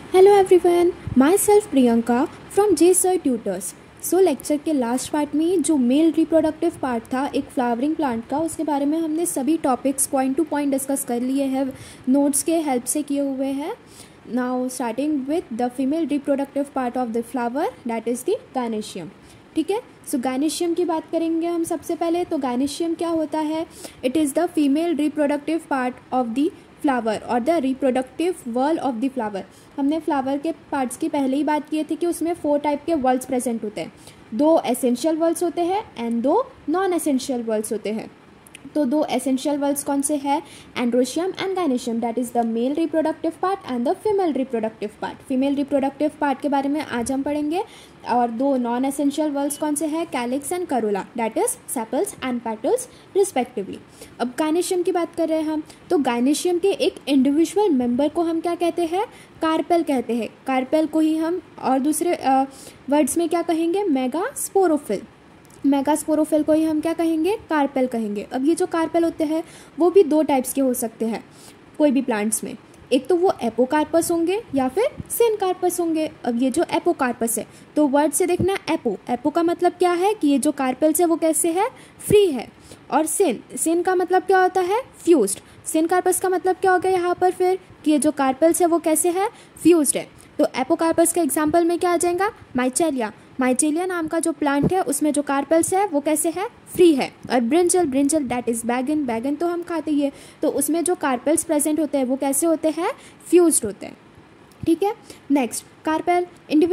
Hello everyone, my self Priyanka from J sir tutors. So lecture के last part में जो male reproductive part था एक फ्लावरिंग प्लांट का, उसके बारे में हमने सभी topics point two point discuss कर लिए हैं, नोट्स के हेल्प से किए हुए हैं। Now starting with the female reproductive part of the flower, that is the gynoecium. ठीक है, सो गायनेशियम की बात करेंगे हम सबसे पहले। तो गायनेशियम क्या होता है? It is the female reproductive part of the flower और the reproductive whorl of the flower. हमने फ्लावर के पार्ट्स की पहले ही बात की थी कि उसमें 4 टाइप के वर्ल्स प्रेजेंट होते हैं। 2 एसेंशियल वर्ल्स होते हैं एंड 2 नॉन एसेंशियल वर्ल्स होते हैं। तो 2 एसेंशियल वर्ल्स कौन से हैं? Androecium and gynoecium, that is the male reproductive part and the female reproductive part. Female reproductive part के बारे में आज हम पढ़ेंगे। और 2 नॉन एसेंशियल वर्ल्स कौन से हैं? Calyx and Corolla, that is sepals and petals respectively. अब गायनेशियम की बात कर रहे हैं हम, तो गायनेशियम के एक इंडिविजुअल मेंबर को हम क्या कहते हैं? कार्पेल कहते हैं। कार्पेल को ही हम और दूसरे वर्ड्स में क्या कहेंगे? मेगास्पोरोफिल। मेगास्पोरोफिल को ही हम क्या कहेंगे? कार्पेल कहेंगे। अब ये जो कार्पेल होते हैं वो भी 2 टाइप्स के हो सकते हैं कोई भी प्लांट्स में। एक तो वो एपोकार्पस होंगे या फिर सिनकार्पस होंगे। अब ये जो एपोकार्पस है, तो वर्ड से देखना, एपो का मतलब क्या है कि ये जो कार्पेल्स है वो कैसे है? फ्री है। और सिन का मतलब क्या होता है? फ्यूज्ड। सिनकार्पस का मतलब क्या हो गया यहाँ पर फिर कि ये जो कार्पेल्स है वो कैसे है? फ्यूज्ड है। तो एपोकार्पस का एग्जाम्पल में क्या आ जाएगा? माइचेलिया नाम का जो प्लांट है उसमें जो कार्पेल्स है वो कैसे है? फ्री है। और ब्रिंजल दैट इज बैगन तो हम खाते ही है, तो उसमें जो कार्पेल्स प्रेजेंट होते हैं वो कैसे होते हैं? फ्यूज्ड होते हैं। ठीक है, नेक्स्ट कार्पेल।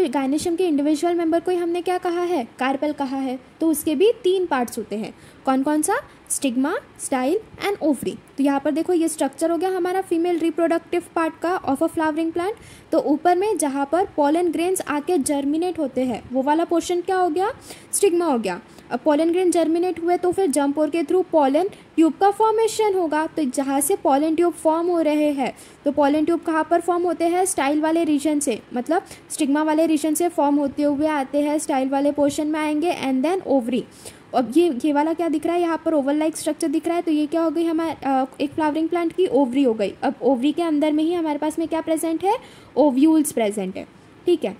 गायनेशियम के इंडिविजुअल मेंबर को ही हमने क्या कहा है? कार्पेल कहा है। तो उसके भी 3 पार्ट्स होते हैं। कौन कौन सा? Stigma, style and ovary. तो यहाँ पर देखो ये स्ट्रक्चर हो गया हमारा फीमेल रिप्रोडक्टिव पार्ट का ऑफ अ फ्लावरिंग प्लांट। तो ऊपर में जहाँ पर पॉलन ग्रेन्स आके जर्मिनेट होते हैं वो वाला पोर्शन क्या हो गया? स्टिग्मा हो गया। अब पॉलन ग्रेन जर्मिनेट हुए तो फिर जंपोर के थ्रू पॉलन ट्यूब का फॉर्मेशन होगा। तो जहाँ से पॉलन ट्यूब फॉर्म हो रहे हैं, तो पॉलन ट्यूब कहाँ पर फॉर्म होते हैं? स्टाइल वाले रीजन से, मतलब स्टिग्मा वाले रीजन से फॉर्म होते हुए आते हैं, स्टाइल वाले पोर्शन में आएंगे एंड देन ओवरी। अब ये वाला क्या दिख रहा है? यहाँ पर ओवल लाइक स्ट्रक्चर दिख रहा है। तो ये क्या हो गई हमारे एक फ्लावरिंग प्लांट की ओवरी हो गई। अब ओवरी के अंदर में ही हमारे पास में क्या प्रेजेंट है? ओव्यूल्स प्रेजेंट है। ठीक है,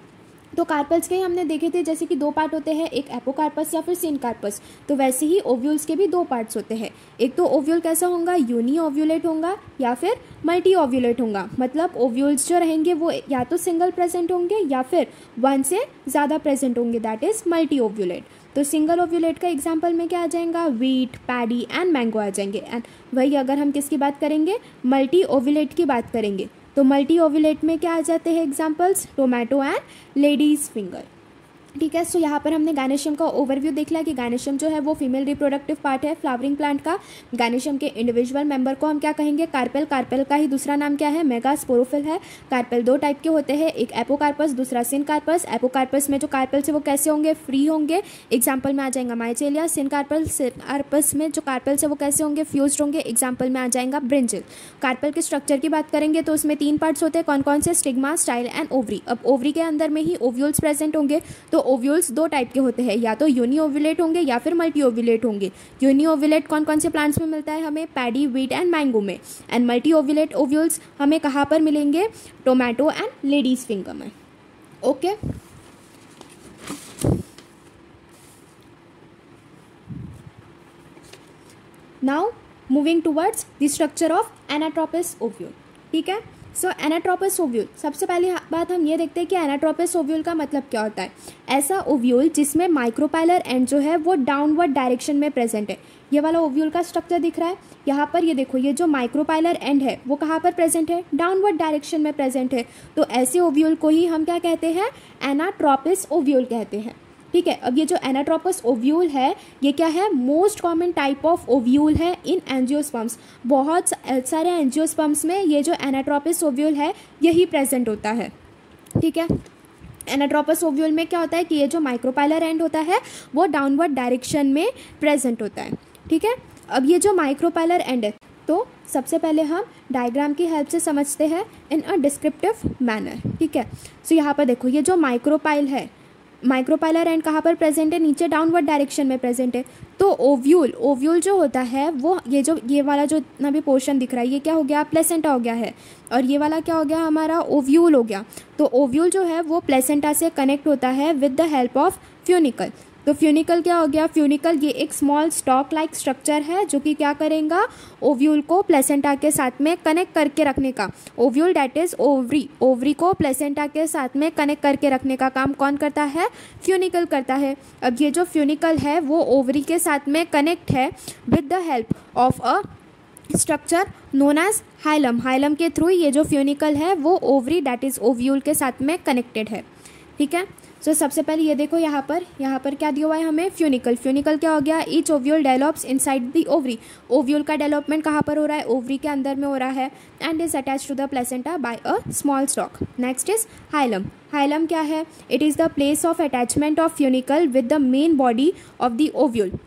तो कार्पेल्स के ही हमने देखे थे जैसे कि 2 पार्ट होते हैं, एक एपोकार्पस या फिर सिनकार्पस। तो वैसे ही ओव्यूल्स के भी 2 पार्ट्स होते हैं। एक तो ओव्यूल कैसा होगा? यूनी ओव्यूलेट होगा या फिर मल्टी ओव्यूलेट होगा। मतलब ओव्यूल्स जो रहेंगे वो या तो सिंगल प्रेजेंट होंगे या फिर 1 से ज़्यादा प्रेजेंट होंगे, दैट इज मल्टी ओव्यूलेट। तो सिंगल ओव्यूलेट का एग्जाम्पल में क्या आ जाएगा? वीट, पैडी एंड मैंगो आ जाएंगे। एंड वही अगर हम किसकी बात करेंगे? मल्टी ओव्यूलेट की बात करेंगे, तो मल्टी ओव्यूलेट में क्या आ जाते हैं examples? Tomato and ladies finger. ठीक है, सो यहाँ पर हमने गायनेशियम का ओवरव्यू देख लिया कि गायनेशियम जो है वो फीमेल रिप्रोडक्टिव पार्ट है फ्लावरिंग प्लांट का। गायनेशियम के इंडिविजुअल मेंबर को हम क्या कहेंगे? कार्पेल। कार्पेल का ही दूसरा नाम क्या है? मेगास्पोरोफिल है। कार्पेल 2 टाइप के होते हैं, एक एपोकार्पस, दूसरा सिनकार्पस। एपोकार्पस में जो कार्पेल्स है वो कैसे होंगे? फ्री होंगे। एग्जाम्पल में आ जाएगा माइचेलिया। सिनकार्पस में जो कार्पेल्स है वो कैसे होंगे? फ्यूज्ड होंगे। एग्जाम्पल में आ जाएगा ब्रिंजल। कार्पेल के स्ट्रक्चर की बात करेंगे तो उसमें 3 पार्ट्स होते हैं। कौन कौन से? Stigma, style and ovary. अब ओवरी के अंदर में ही ओव्यूल्स प्रेजेंट होंगे। तो ओव्यूल्स 2 टाइप के होते हैं, या तो यूनी ओव्यूलेट होंगे या फिर मल्टी ओव्यूलेट होंगे। यूनी ओव्यूलेट कौन कौन से प्लांट्स में मिलता है हमें? पैडी, वीट एंड मैंगो में। एंड मल्टी ओव्यूलेट ओव्यूल्स हमें कहाँ पर मिलेंगे? टोमेटो एंड लेडीज फिंगर में। Okay, now moving towards the structure of anatropous ovule. ठीक है, सो एनाट्रोपस ओव्यूल, सबसे पहली बात हम ये देखते हैं कि एनाट्रोपस ओव्यूल का मतलब क्या होता है। ऐसा ओव्यूल जिसमें माइक्रोपाइलर एंड जो है वो डाउनवर्ड डायरेक्शन में प्रेजेंट है। ये वाला ओव्यूल का स्ट्रक्चर दिख रहा है यहाँ पर। ये देखो, ये जो माइक्रोपाइलर एंड है वो कहाँ पर प्रेजेंट है? डाउनवर्ड डायरेक्शन में प्रेजेंट है। तो ऐसे ओव्यूल को ही हम क्या कहते हैं? एनाट्रोपस ओव्यूल कहते हैं। ठीक है, अब ये जो एनाट्रोपस ओव्यूल है ये क्या है? Most common type of ovule है इन एंजियोस्पर्म्स। बहुत सारे एंजियोस्पर्म्स में ये जो एनाट्रोपस ओव्यूल है यही प्रेजेंट होता है। ठीक है, एनाट्रोपस ओव्यूल में क्या होता है कि ये जो माइक्रोपाइलर एंड होता है वो डाउनवर्ड डायरेक्शन में प्रेजेंट होता है। ठीक है, अब ये जो माइक्रोपाइलर एंड है तो सबसे पहले हम डायग्राम की हेल्प से समझते हैं इन अ डिस्क्रिप्टिव मैनर। ठीक है, सो यहाँ पर देखो ये जो माइक्रोपाइल है, माइक्रोपाइलर एंड कहाँ पर प्रेजेंट है, नीचे डाउनवर्ड डायरेक्शन में प्रेजेंट है। तो ओव्यूल जो होता है वो ये वाला जो इतना भी पोर्शन दिख रहा है ये क्या हो गया, प्लेसेंटा हो गया है, और ये वाला क्या हो गया हमारा, ओव्यूल हो गया। तो ओव्यूल जो है वो प्लेसेंटा से कनेक्ट होता है with the help of funicle. तो फ्यूनिकल क्या हो गया, फ्यूनिकल ये एक स्मॉल स्टॉक लाइक स्ट्रक्चर है जो कि क्या करेगा, ओव्यूल को प्लेसेंटा के साथ में कनेक्ट करके रखने का, ओव्यूल डेट इज ओवरी को प्लेसेंटा के साथ में कनेक्ट करके रखने का काम कौन करता है, फ्यूनिकल करता है। अब ये जो फ्यूनिकल है वो ओवरी के साथ में कनेक्ट है with the help of a structure known as hilum. Hilum के थ्रू ये जो फ्यूनिकल है वो ओवरी डेट इज ओव्यूल के साथ में कनेक्टेड है। ठीक है, तो सबसे पहले ये देखो यहाँ पर क्या दिया हुआ है हमें, फ्यूनिकल क्या हो गया, each ovule develops inside the ovary. Ovule का डेवलपमेंट कहाँ पर हो रहा है, ओवरी के अंदर में हो रहा है, and is attach to the placenta by a small stalk. Next is hilum. Hilum क्या है, it is the place of attachment of funicle with the main body of the ovule.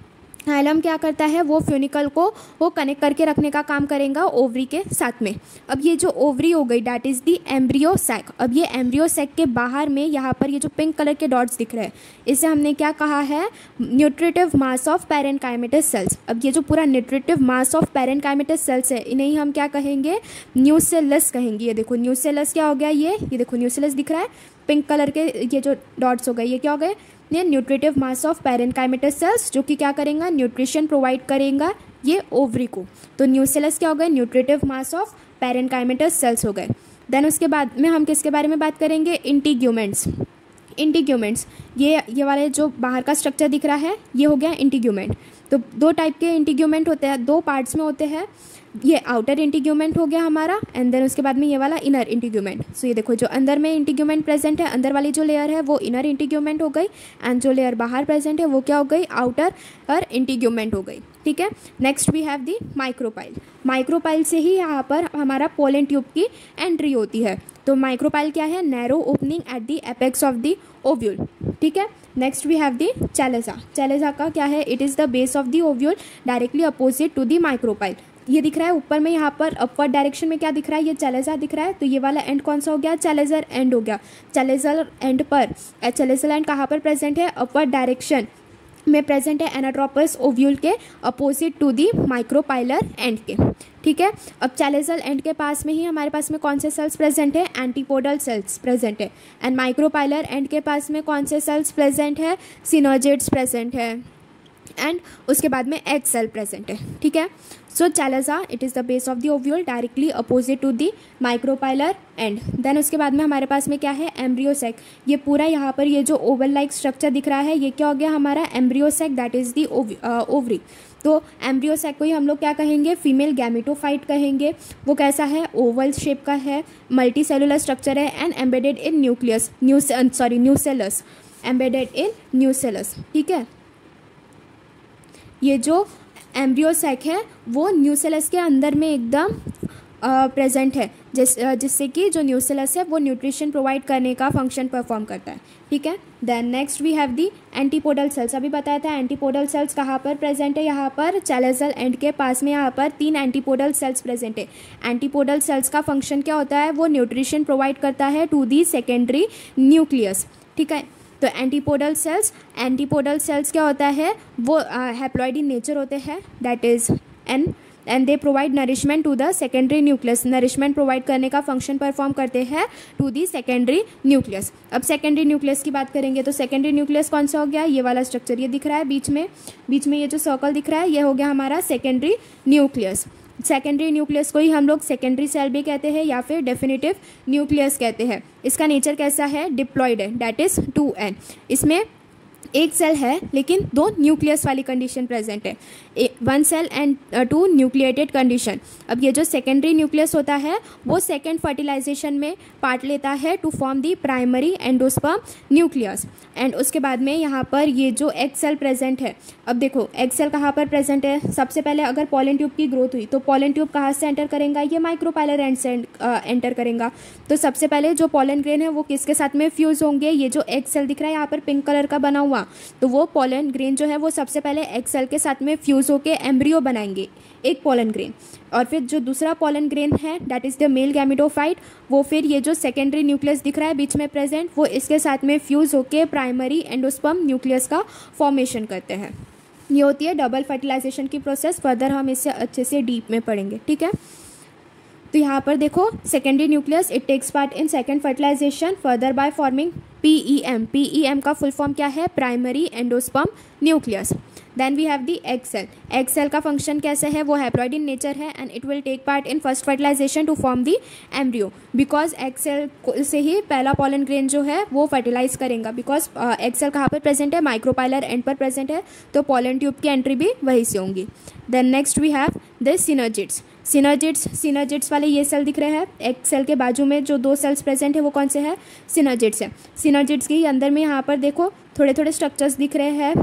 Hilum क्या करता है, वो फ्यूनिकल को वो connect करके रखने का काम करेगा ओवरी के साथ में। अब ये जो ओवरी हो गई that is the embryo sac. अब ये एम्ब्रियो सैक के बाहर में यहाँ पर ये जो पिंक कलर के डॉट्स दिख रहे हैं इसे हमने क्या कहा है, nutritive mass of parenchymatous sales. अब ये जो पूरा nutritive mass of parenchymatous sales है इन्हें ही हम क्या कहेंगे, न्यूसेलस कहेंगे। ये देखो न्यूसेलस क्या हो गया, ये देखो न्यूसेलस दिख रहा है, पिंक कलर के ये जो डॉट्स हो गए ये क्या हो गए, ये nutritive mass of parenchymatous sales जो कि क्या करेगा, न्यूट्रिशन प्रोवाइड करेगा ये ओवरी को। तो न्यूसेलस क्या हो गए, nutritive mass of parenchymatous sales हो गए। देन उसके बाद में हम किसके बारे में बात करेंगे, इंटीग्यूमेंट्स। ये वाले जो बाहर का स्ट्रक्चर दिख रहा है ये हो गया इंटीग्यूमेंट। तो दो टाइप के इंटीग्यूमेंट होते हैं, दो पार्ट्स में होते हैं, ये आउटर इंटीग्यूमेंट हो गया हमारा, एंड देन उसके बाद में ये वाला इनर इंटीग्यूमेंट। सो ये देखो जो अंदर में इंटीग्यूमेंट प्रेजेंट है, अंदर वाली जो लेयर है वो इनर इंटीग्यूमेंट हो गई, एंड जो लेयर बाहर प्रेजेंट है वो क्या हो गई, आउटर इंटीग्यूमेंट हो गई। ठीक है, next we have the micropyle. Micropyle से ही यहाँ पर हमारा पोलन ट्यूब की एंट्री होती है। तो माइक्रोपाइल क्या है, narrow opening at the apex of the ovule. ठीक है, next we have the chalaza. Chalaza का क्या है, it is the base of the ovule directly opposite to the micropyle. ये दिख रहा है ऊपर में, यहाँ पर अपवर्ड डायरेक्शन में क्या दिख रहा है, ये चैलेसा दिख रहा है। तो ये वाला एंड कौन सा हो गया, चैलेजर एंड हो गया। चैलेजर एंड पर, चैलेजर एंड कहाँ पर प्रेजेंट है, अपवर्ड डायरेक्शन में प्रेजेंट है एनाट्रोपस ओव्यूल के opposite to the micropylar end के। ठीक है, अब चैलेजल एंड के पास में ही हमारे पास में कौन से सेल्स प्रेजेंट है, एंटीपोडल सेल्स प्रेजेंट है, एंड माइक्रोपाइलर एंड के पास में कौन से सेल्स प्रेजेंट है, सिनर्जिड्स प्रेजेंट है, एंड उसके बाद में एग सेल प्रेजेंट है। ठीक है, so chalaza it is the base of the ovule directly opposite to the micropylar end. Then उसके बाद में हमारे पास में क्या है, एम्ब्रियोसैक। ये पूरा यहाँ पर ये जो ओवल लाइक स्ट्रक्चर दिख रहा है ये क्या हो गया हमारा, embryo sac that is the ovary. तो एम्ब्रियोसैक को ही हम लोग क्या कहेंगे, फीमेल गैमेटोफाइट कहेंगे। वो कैसा है, ओवल शेप का है, मल्टी सेलुलर स्ट्रक्चर है, and embedded in nucellus, embedded in nucellus. ठीक है, ये जो एम्ब्रियोसैक है वो न्यूसेलस के अंदर में एकदम प्रेजेंट है, जिससे कि जो न्यूसेलस है वो न्यूट्रिशन प्रोवाइड करने का फंक्शन परफॉर्म करता है। ठीक है, then next we have the antipodal cells. अभी बताया था एंटीपोडल सेल्स कहाँ पर प्रेजेंट है, यहाँ पर चैलेजल एंड के पास में यहाँ पर 3 एंटीपोडल सेल्स प्रेजेंट है। एंटीपोडल सेल्स का फंक्शन क्या होता है, वो न्यूट्रिशन प्रोवाइड करता है टू दी सेकेंडरी न्यूक्लियस। ठीक है, तो एंटीपोडल सेल्स क्या होता है, वो हैप्लॉइड इन नेचर होते हैं, that is and they provide nourishment to the secondary nucleus. Nourishment provide करने का फंक्शन परफॉर्म करते हैं टू दी सेकेंडरी न्यूक्लियस। अब सेकेंडरी न्यूक्लियस की बात करेंगे तो सेकेंडरी न्यूक्लियस कौन सा हो गया, ये वाला स्ट्रक्चर ये दिख रहा है बीच में ये जो सर्कल दिख रहा है ये हो गया हमारा सेकेंडरी न्यूक्लियस। सेकेंडरी न्यूक्लियस को ही हम लोग सेकेंडरी सेल भी कहते हैं या फिर डेफिनेटिव न्यूक्लियस कहते हैं। इसका नेचर कैसा है, डिप्लॉयड है, दैट इज 2n। इसमें एक सेल है लेकिन 2 न्यूक्लियस वाली कंडीशन प्रेजेंट है, 1 सेल एंड 2 न्यूक्लिएटेड कंडीशन। अब ये जो सेकेंडरी न्यूक्लियस होता है वो सेकेंड फर्टिलाइजेशन में पार्ट लेता है to form the primary endosperm nucleus. And उसके बाद में यहाँ पर ये जो एग सेल प्रेजेंट है, अब देखो एग सेल कहाँ पर प्रेजेंट है, सबसे पहले अगर पॉलन ट्यूब की ग्रोथ हुई तो पॉलन ट्यूब कहाँ से एंटर करेगा, ये माइक्रोपाइलर एंड से एंटर करेगा। तो सबसे पहले जो पॉलन ग्रेन है वो किसके साथ में फ्यूज होंगे, ये जो एग सेल दिख रहा है यहाँ पर पिंक कलर का बना हुआ, तो वो पोलन ग्रेन जो है वो सबसे पहले एग सेल के साथ में फ्यूज़ होके एम्ब्रियो बनाएंगे, एक पोलन ग्रेन। और फिर जो दूसरा पोलन ग्रेन है that is the male gametophyte, वो फिर ये जो सेकेंडरी न्यूक्लियस दिख रहा है बीच में प्रेजेंट, वो इसके साथ में फ्यूज़ होके प्राइमरी एंडोस्पर्म न्यूक्लियस का फॉर्मेशन करते हैं। ये होती है डबल फर्टिलाइजेशन की प्रोसेस। फर्दर हम इससे अच्छे से डीप में पढ़ेंगे, ठीक है। तो यहाँ पर देखो secondary nucleus it takes part in second fertilization further by forming PEM। PEM का फुल फॉर्म क्या है? Primary endosperm nucleus. Then we have the egg cell. Egg cell का फंक्शन कैसे है? वो हैप्लॉइड इन नेचर है and it will take part in first fertilization to form the embryo, because egg cell से ही पहला पॉलन ग्रेन जो है वो फर्टिलाइज करेगा, बिकॉज एग सेल कहाँ पर प्रेजेंट है? माइक्रोपाइलर एंड पर प्रेजेंट है, तो पॉलन ट्यूब की एंट्री भी वहीं से होंगी। Then next we have this synergids. Synergids वाले ये सेल दिख रहे हैं, एग सेल के बाजू में जो दो सेल्स प्रेजेंट है वो कौन से हैं? सिनर्जिड्स है। सिनर्जिड्स के ही अंदर में यहाँ पर देखो थोड़े थोड़े स्ट्रक्चर्स दिख रहे हैं,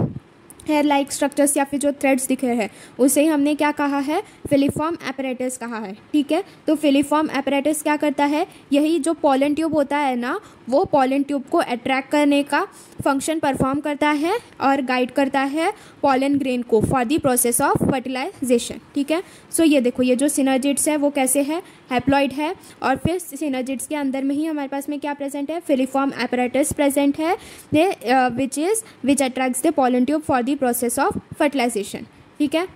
हेयर लाइक स्ट्रक्चर्स या फिर जो थ्रेड्स दिख रहे हैं उसे ही हमने क्या कहा है? फिलीफॉर्म एपरेटस कहा है, ठीक है। तो फिलीफॉर्म एपरेटस क्या करता है? यही जो पॉलन ट्यूब होता है ना, वो पॉलन ट्यूब को अट्रैक्ट करने का फंक्शन परफॉर्म करता है और गाइड करता है पॉलन ग्रेन को for the process of fertilization, ठीक है। सो ये देखो ये जो सिनर्जिड्स है वो कैसे है? हैप्लॉइड है, और फिर सिनर्जिड्स के अंदर में ही हमारे पास में क्या प्रेजेंट है? फिलीफॉर्म एपरेटस प्रेजेंट है, which attracts the pollen tube for the process of fertilization, ठीक है।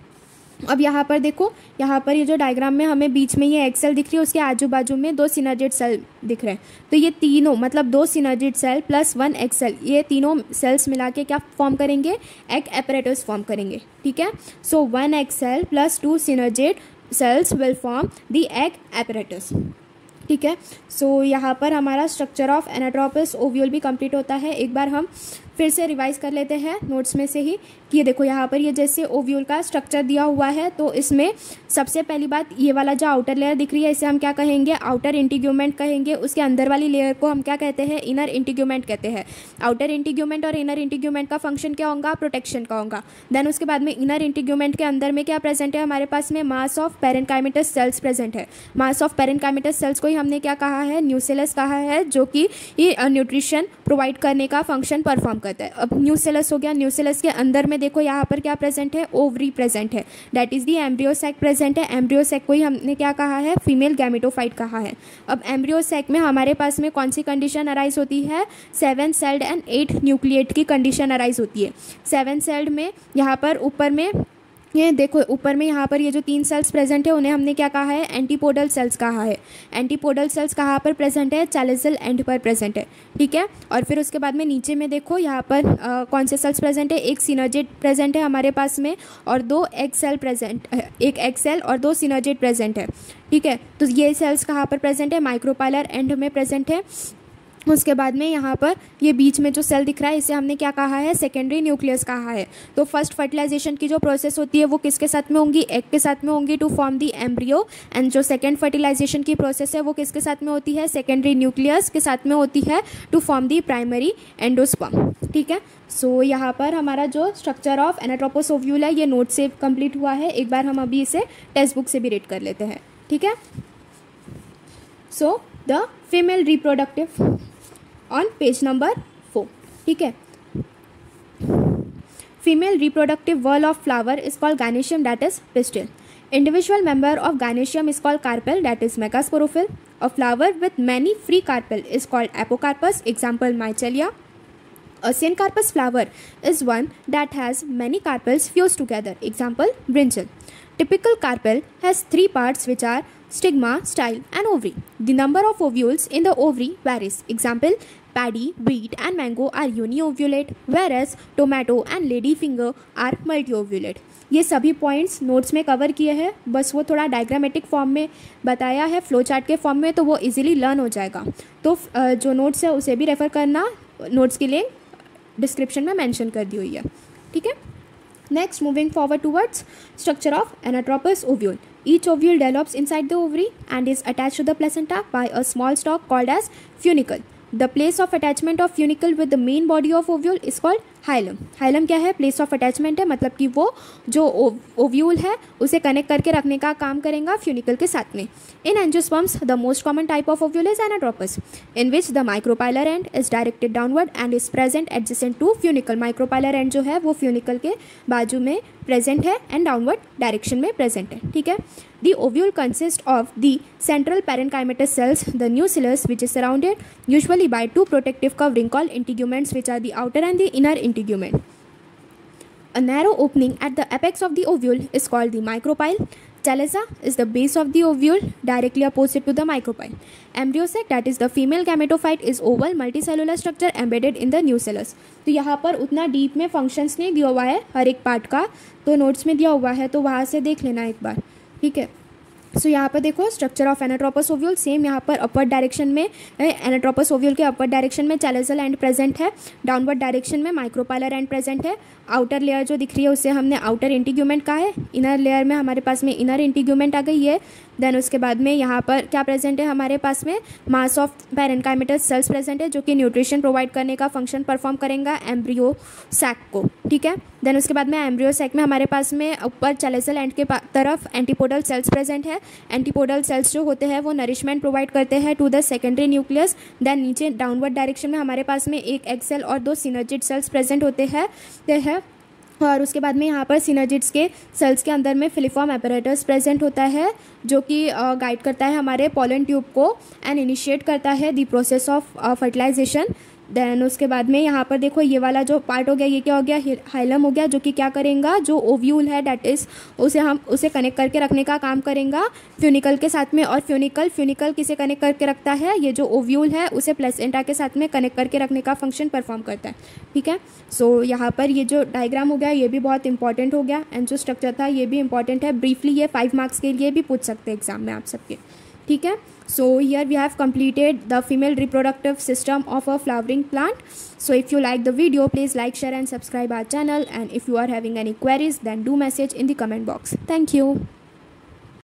अब यहाँ पर देखो, यहाँ पर ये जो डायग्राम में हमें बीच में ये एग सेल दिख रही है, उसके आजू बाजू में दो सिनर्जिड सेल दिख रहे हैं। तो ये तीनों मतलब दो synergid cell plus one egg cell, ये तीनों सेल्स मिला के क्या फॉर्म करेंगे? एग एपरेटस फॉर्म करेंगे, ठीक है। So one egg cell plus two synergid cells will form the egg apparatus, ठीक है। सो यहाँ पर हमारा स्ट्रक्चर ऑफ एनाट्रोपस ओव्यूल भी कंप्लीट होता है। एक बार हम फिर से रिवाइज कर लेते हैं नोट्स में से ही कि ये देखो यहाँ पर ये जैसे ओव्यूल का स्ट्रक्चर दिया हुआ है, तो इसमें सबसे पहली बात ये वाला जो आउटर लेयर दिख रही है इसे हम क्या कहेंगे? आउटर इंटीग्यूमेंट कहेंगे। उसके अंदर वाली लेयर को हम क्या कहते हैं? इनर इंटीग्यूमेंट कहते हैं। आउटर इंटीग्यूमेंट और इनर इंटीग्यूमेंट का फंक्शन क्या होगा? प्रोटेक्शन का होगा। देन उसके बाद में इनर इंटीग्यूमेंट के अंदर में क्या प्रेजेंट है? हमारे पास में मास ऑफ पेरेन्काइमेटस सेल्स प्रेजेंट है। मास ऑफ पेरेन्काइमेटस सेल्स को ही हमने क्या कहा है? न्यूसेलस कहा है, जो कि न्यूट्रिशन प्रोवाइड करने का फंक्शन परफॉर्म करता है। अब न्यूसेलस हो गया, न्यूसेलस के अंदर में देखो यहाँ पर क्या प्रेजेंट है? ओवरी प्रेजेंट है, that is the embryo sac present है। एम्ब्रियोसैक को ही हमने क्या कहा है? फीमेल गैमेटोफाइट कहा है। अब एम्ब्रियोसैक में हमारे पास में कौन सी कंडीशन अराइज होती है? 7 सेल्ड एंड 8 न्यूक्लिएट की कंडीशन अराइज होती है। 7 सेल्ड में यहाँ पर ऊपर में ये देखो ऊपर में यहाँ पर ये जो 3 सेल्स प्रेजेंट है उन्हें हमने क्या कहा है? एंटीपोडल सेल्स कहा है। एंटीपोडल सेल्स कहाँ पर प्रेजेंट है? चैलिसल एंड पर प्रेजेंट है, ठीक है। और फिर उसके बाद में नीचे में देखो यहाँ पर कौन से सेल्स प्रेजेंट है? एक सिनर्जिड प्रेजेंट है हमारे पास में और 2 एग सेल प्रेजेंट है, एक एग सेल और 2 सिनर्जिड प्रेजेंट है, ठीक है। तो ये सेल्स कहाँ पर प्रेजेंट है? माइक्रोपाइलर एंड में प्रेजेंट है। उसके बाद में यहाँ पर ये बीच में जो सेल दिख रहा है इसे हमने क्या कहा है? सेकेंडरी न्यूक्लियस कहा है। तो फर्स्ट फर्टिलाइजेशन की जो प्रोसेस होती है वो किसके साथ में होंगी? एग के साथ में होंगी to form the embryo, and जो सेकेंड फर्टिलाइजेशन की प्रोसेस है वो किसके साथ में होती है? सेकेंडरी न्यूक्लियस के साथ में होती है to form the primary endosperm, ठीक है। सो यहाँ पर हमारा जो स्ट्रक्चर ऑफ एनाट्रोपस ओव्यूल है ये नोट से कंप्लीट हुआ है। एक बार हम अभी इसे टेक्स्ट बुक से भी रीड कर लेते हैं, ठीक है। So the female reproductive on page number 4, ठीक है। Female reproductive whorl of flower is called gynoecium, that is pistil. Individual member of gynoecium is called carpel, that is megasporophyll. A flower with many free carpel is called apocarpus, example Michelia. A syncarpous flower is one that has many carpels fused together, example brinjal. Typical carpel has 3 parts which are stigma, style and ovary. The number of ovules in the ovary varies, example paddy, wheat and mango are uniovulate, whereas tomato and ladyfinger are multiovulate. ये सभी points notes में cover किए हैं, बस वो थोड़ा diagrammatic form में बताया है, फ्लो चार्ट के फॉर्म में, तो वो इजीली लर्न हो जाएगा। तो जो नोट्स है उसे भी रेफ़र करना, नोट्स की लिंक डिस्क्रिप्शन में मेंशन कर दी हुई है, ठीक है। Next, moving forward towards structure of anatropous ovule. Each ovule develops inside the ovary and is attached to the placenta by a small stalk called as funicle. The place of attachment of funicle with the main body of ovule is called hilum. Hilum क्या है? Place of attachment है, मतलब कि वो जो ovule है उसे connect करके रखने का काम करेगा फ्यूनिकल के साथ में। In angiosperms the most common type of ovule is anatropous, in which the micropylar end is directed downward and is present adjacent to funicle. Micropylar end जो है वो फ्यूनिकल के बाजू में प्रेजेंट है एंड डाउनवर्ड डायरेक्शन में present है, ठीक है। The ovule consists of the central parenchymatous cells, the nucellus, which is surrounded usually by two protective covering called integuments, which are the outer and the inner integument. A narrow opening at the apex of the ovule is called the micropyle. Chalaza is the base of the ovule, directly opposite to the micropyle. Embryo sac, that is the female gametophyte, is oval multicellular structure embedded in the nucellus. तो यहाँ पर उतना deep में functions नहीं दिया हुआ है हर एक पार्ट का, तो नोट्स में दिया हुआ है, तो वहाँ से देख लेना एक बार, ठीक है। सो यहाँ पर देखो structure of anatropous ovule, same यहाँ पर अपवर्ड डायरेक्शन में एनाट्रोपस ओव्यूल के अपवर्ड डायरेक्शन में चैलेजल एंड प्रेजेंट है, डाउनवर्ड डायरेक्शन में माइक्रोपाइलर एंड प्रेजेंट है। आउटर लेयर जो दिख रही है उससे हमने आउटर इंटीग्यूमेंट कहा है, इनर लेयर में हमारे पास में इनर इंटीग्यूमेंट आ गई है। देन उसके बाद में यहाँ पर क्या प्रेजेंट है हमारे पास में? Mass of parenchymatous sales present है, जो कि न्यूट्रिशन प्रोवाइड करने का फंक्शन परफॉर्म करेगा एम्ब्रियो सैक को, ठीक है। देन उसके बाद में एम्ब्रियो सैक में हमारे पास में ऊपर चैलेजल एंड के तरफ एंटीपोडल सेल्स प्रेजेंट है। एंटीपोडल सेल्स जो होते हैं वो नरिशमेंट प्रोवाइड करते हैं to the secondary nucleus. Then नीचे डाउनवर्ड डायरेक्शन में हमारे पास में एक एग सेल और दो सिनर्जिड सेल्स प्रेजेंट होते हैं और उसके बाद में यहाँ पर सिनर्जिड्स के सेल्स के अंदर में फिलिफॉर्म एपरेटस प्रेजेंट होता है, जो कि गाइड करता है हमारे पॉलन ट्यूब को एंड इनिशिएट करता है the process of fertilization. Then उसके बाद में यहाँ पर देखो ये वाला जो पार्ट हो गया, ये क्या हो गया? हाइलम हो गया, जो कि क्या करेगा? जो ओव्यूल है डैट इज उसे कनेक्ट करके रखने का काम करेगा फ्यूनिकल के साथ में। और फ्यूनिकल किसे कनेक्ट करके रखता है? ये जो ओव्यूल है उसे प्लेसेंटा के साथ में कनेक्ट करके रखने का फंक्शन परफॉर्म करता है, ठीक है। सो यहाँ पर ये जो डायग्राम हो गया ये भी बहुत इंपॉर्टेंट हो गया, एंड जो स्ट्रक्चर था ये भी इंपॉर्टेंट है। ब्रीफली ये 5 मार्क्स के लिए भी पूछ सकते हैं एग्जाम में आप सबके, ठीक है। So here we have completed the female reproductive system of a flowering plant. So if you like the video, please like, share and subscribe our channel, and if you are having any queries then do message in the comment box. Thank you.